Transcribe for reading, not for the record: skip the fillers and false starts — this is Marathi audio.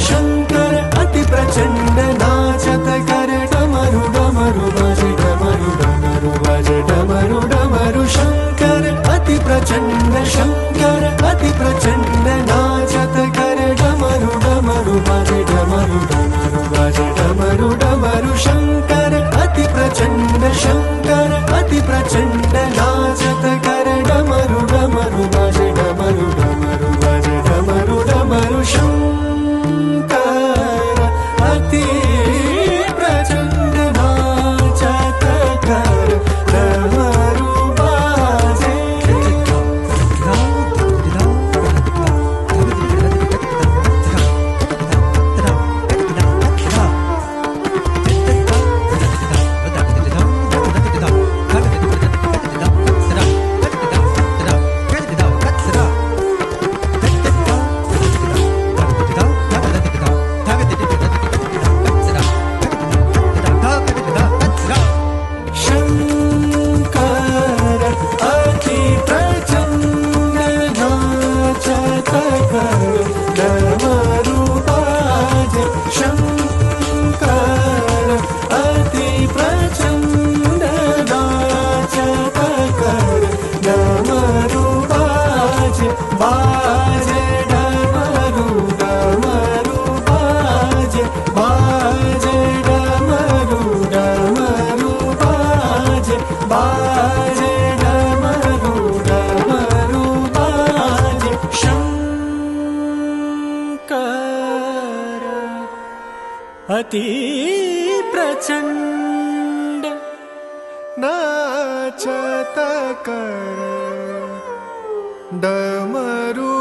शंकर अति प्रचंड नाचत कर डमरू डमरू बाजे डमरू डमरू बाजे डमरू डमरू शंकर अति प्रचंड नाचत कर डमरू डमरू बाजे डमरू डमरू बाजे डमरू डमरू शंकर अति प्रचंड नाचत कर डमरू डमरू बाजे डमरू डमरू बाजे डमरू डमरू शंकर अति प्रचंड नाचत कर डमरू बाजे अति प्रचंड नाचत कर डमरू